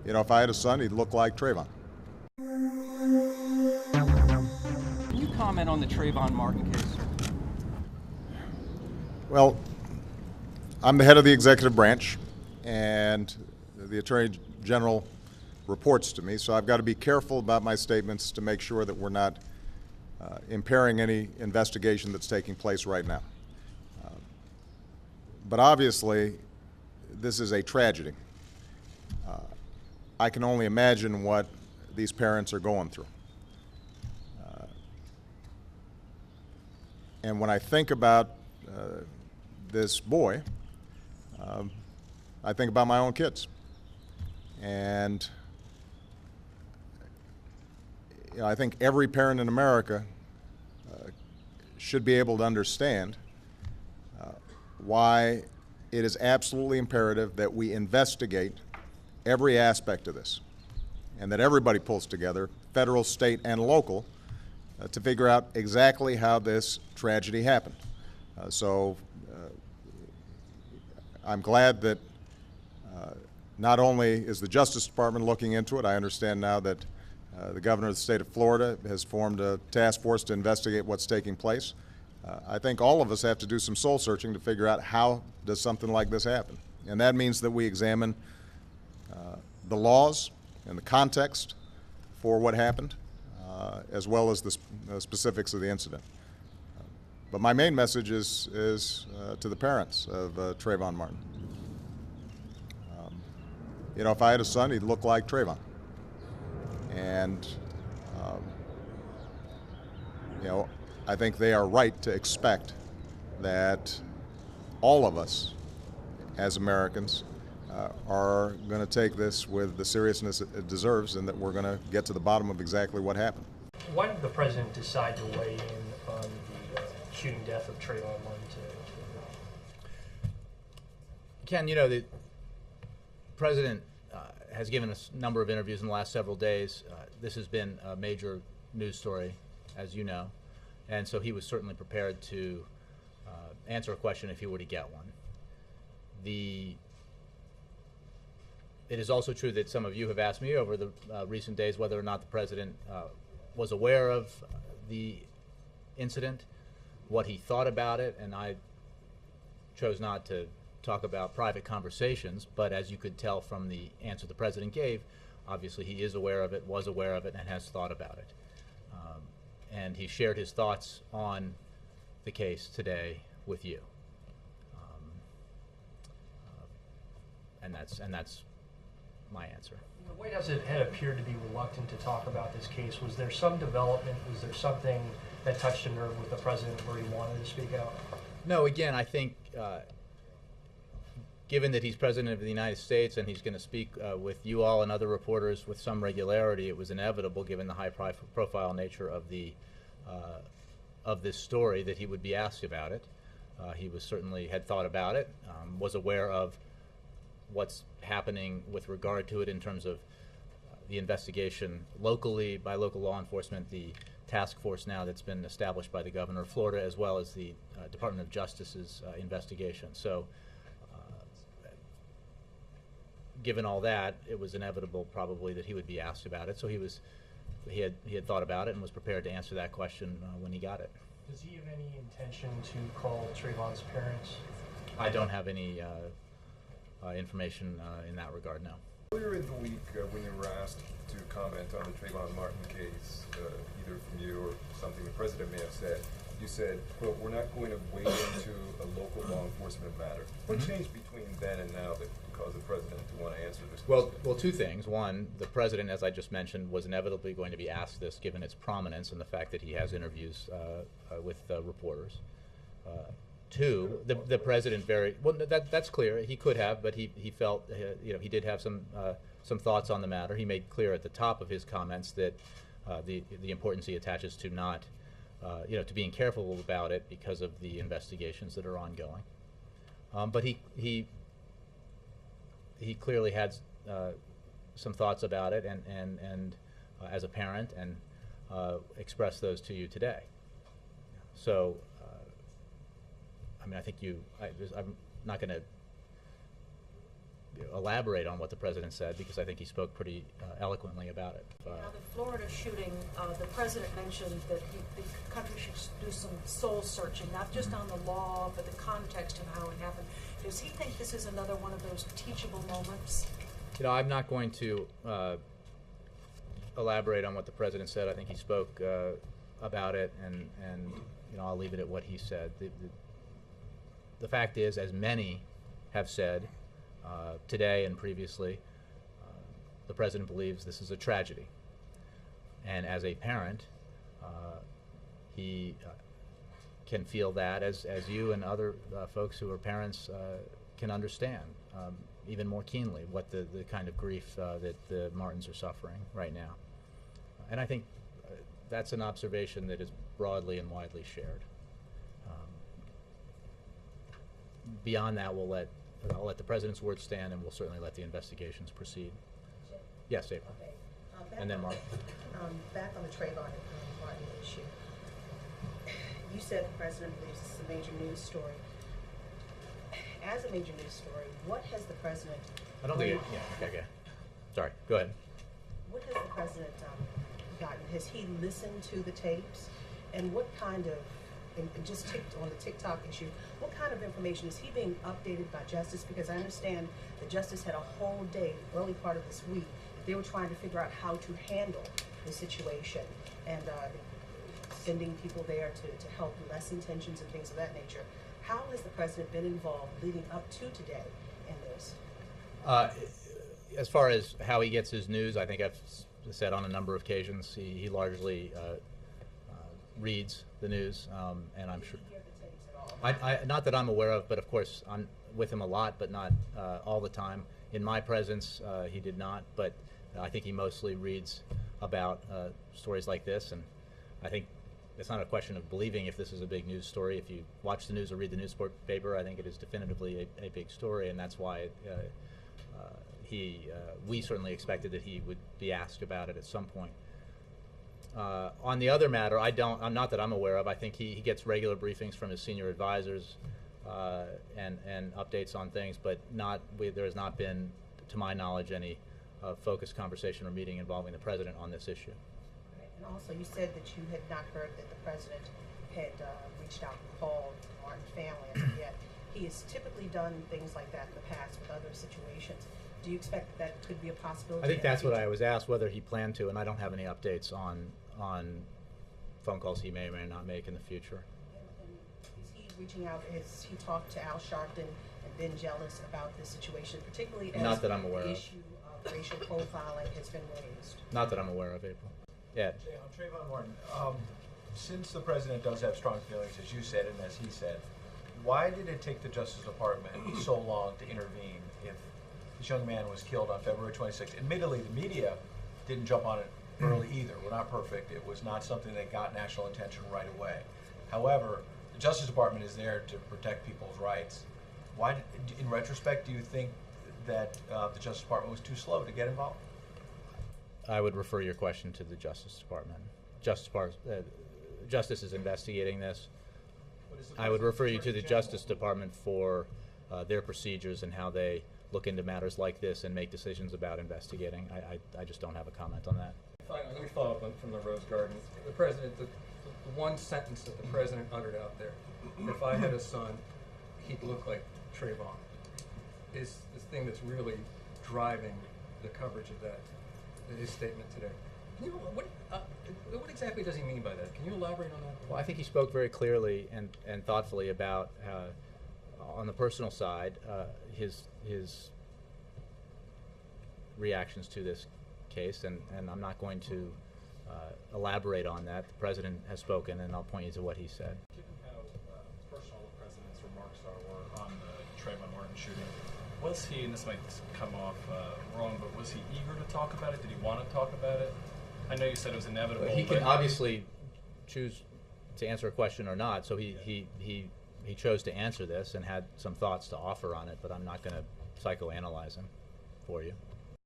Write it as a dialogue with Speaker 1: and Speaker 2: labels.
Speaker 1: If I had a son, he'd look like Trayvon.
Speaker 2: Can you comment on the Trayvon Martin case?
Speaker 1: Well, I'm the head of the executive branch, and the Attorney General reports to me, so I've got to be careful about my statements to make sure that we're not impairing any investigation that's taking place right now. But obviously, this is a tragedy. I can only imagine what these parents are going through. And when I think about this boy, I think about my own kids. And I think every parent in America should be able to understand why it is absolutely imperative that we investigate every aspect of this, and that everybody pulls together, federal, state, and local, to figure out exactly how this tragedy happened. So I'm glad that not only is the Justice Department looking into it, I understand now that the governor of the state of Florida has formed a task force to investigate what's taking place. I think all of us have to do some soul searching to figure out how does something like this happen. And that means that we examine the laws and the context for what happened, as well as the specifics of the incident. But my main message is to the parents of Trayvon Martin. If I had a son, he'd look like Trayvon. And, I think they are right to expect that all of us as Americans are going to take this with the seriousness it deserves, and that we're going to get to the bottom of exactly what happened.
Speaker 3: Why did the president decide to weigh in on the shooting death of Trayvon Martin today?
Speaker 4: Ken, the president has given us a number of interviews in the last several days. This has been a major news story, as you know, and so he was certainly prepared to answer a question if he were to get one. It is also true that some of you have asked me over the recent days whether or not the president was aware of the incident, what he thought about it, and I chose not to talk about private conversations, but as you could tell from the answer the president gave, obviously he is aware of it, was aware of it, and has thought about it. And he shared his thoughts on the case today with you. And that's my answer.
Speaker 3: The White House had appeared to be reluctant to talk about this case. Was there some development? Was there something that touched a nerve with the president where he wanted to speak out?
Speaker 4: No, again, I think given that he's president of the United States and he's going to speak with you all and other reporters with some regularity, it was inevitable, given the high-profile nature of this story, that he would be asked about it. He certainly had thought about it, was aware of what's happening with regard to it in terms of the investigation locally by local law enforcement, the task force now that's been established by the governor of Florida, as well as the Department of Justice's investigation. So given all that, it was inevitable probably that he would be asked about it. So he had thought about it and was prepared to answer that question when he got it.
Speaker 3: Does he have any intention to call Trayvon's parents?
Speaker 4: I don't have any information in that regard, no.
Speaker 5: Earlier in the week, when you were asked to comment on the Trayvon Martin case, either from you or something the president may have said, you said, quote, "We're not going to wade into a local law enforcement matter." What changed between then and now that caused the president to want to answer this question?
Speaker 4: Well, two things. One, the president, as I just mentioned, was inevitably going to be asked this, given its prominence and the fact that he has interviews with reporters. Two, the president that's clear. He could have, but he felt he did have some thoughts on the matter. He made clear at the top of his comments that the importance he attaches to not to being careful about it because of the investigations that are ongoing. But he clearly had some thoughts about it and as a parent, and expressed those to you today. So. I mean, I think I'm not going to elaborate on what the president said because I think he spoke pretty eloquently about it.
Speaker 6: Now, the Florida shooting, the president mentioned that the country should do some soul searching, not just on the law, but the context of how it happened. Does he think this is another one of those teachable moments?
Speaker 4: I'm not going to elaborate on what the president said. I think he spoke about it, and I'll leave it at what he said. The fact is, as many have said today and previously, the president believes this is a tragedy. And as a parent, he can feel that, as you and other folks who are parents can understand even more keenly what the kind of grief that the Martins are suffering right now. And I think that's an observation that is broadly and widely shared. Beyond that, I'll let the president's word stand, and we'll certainly let the investigations proceed. Yes, April.
Speaker 7: Okay.
Speaker 4: And then Mark.
Speaker 7: Back on the Trayvon Martin issue. You said the president believes this is a major news story. As a major news story, what has the president...
Speaker 4: I don't think it... Yeah, okay. Sorry, go ahead.
Speaker 7: What has the president gotten? Has he listened to the tapes? And what kind of... And just on the TikTok issue, what kind of information is he being updated by Justice? Because I understand that Justice had a whole day, early part of this week, they were trying to figure out how to handle the situation and sending people there to help lessen tensions and things of that nature. How has the president been involved leading up to today in this?
Speaker 4: As far as how he gets his news, I think I've said on a number of occasions, he largely reads the news, and I'm sure. Not that I'm aware of, but of course I'm with him a lot, but not all the time. In my presence, he did not, but I think he mostly reads about stories like this, and I think it's not a question of believing if this is a big news story. If you watch the news or read the newspaper, I think it is definitively a big story, and that's why we certainly expected that he would be asked about it at some point. On the other matter, not that I'm aware of. I think he gets regular briefings from his senior advisors and updates on things, but there has not been, to my knowledge, any focused conversation or meeting involving the president on this issue.
Speaker 7: Right. And also, you said that you had not heard that the president had reached out and called the Martin family as of yet. He has typically done things like that in the past with other situations. Do you expect that could be a possibility?
Speaker 4: I think that's what I was asked, whether he planned to, and I don't have any updates on phone calls he may or may not make in the future.
Speaker 7: And is he reaching out? Has he talked to Al Sharpton and been jealous about this situation, particularly as
Speaker 4: Not that I'm aware
Speaker 7: the
Speaker 4: of.
Speaker 7: issue of racial profiling has been raised?
Speaker 4: Not that I'm aware of, April. Yeah.
Speaker 8: Trayvon Martin, since the president does have strong feelings, as you said and as he said, why did it take the Justice Department so long to intervene if this young man was killed on February 26th? Admittedly, the media didn't jump on it early either. We're not perfect. It was not something that got national attention right away. However, the Justice Department is there to protect people's rights. Why, in retrospect, do you think that the Justice Department was too slow to get involved?
Speaker 4: I would refer your question to the Justice Department. Justice is investigating this. I would refer you to the Justice Department for their procedures and how they look into matters like this and make decisions about investigating. I just don't have a comment on that.
Speaker 9: Finally, let me follow up from the Rose Garden. The president, the one sentence that the president uttered out there, if I had a son, he'd look like Trayvon, is the thing that's really driving the coverage of that, his statement today. Can you, what exactly does he mean by that? Can you elaborate on that?
Speaker 4: Well, I think he spoke very clearly and thoughtfully about, on the personal side, his reactions to this case, and I'm not going to elaborate on that. The president has spoken, and I'll point you to what he said.
Speaker 10: Given how personal the president's remarks were on the Trayvon Martin shooting, was he, and this might come off wrong, but was he eager to talk about it? Did he want to talk about it? I know you said it was inevitable.
Speaker 4: He can obviously choose to answer a question or not, so he chose to answer this and had some thoughts to offer on it, but I'm not going to psychoanalyze him for you.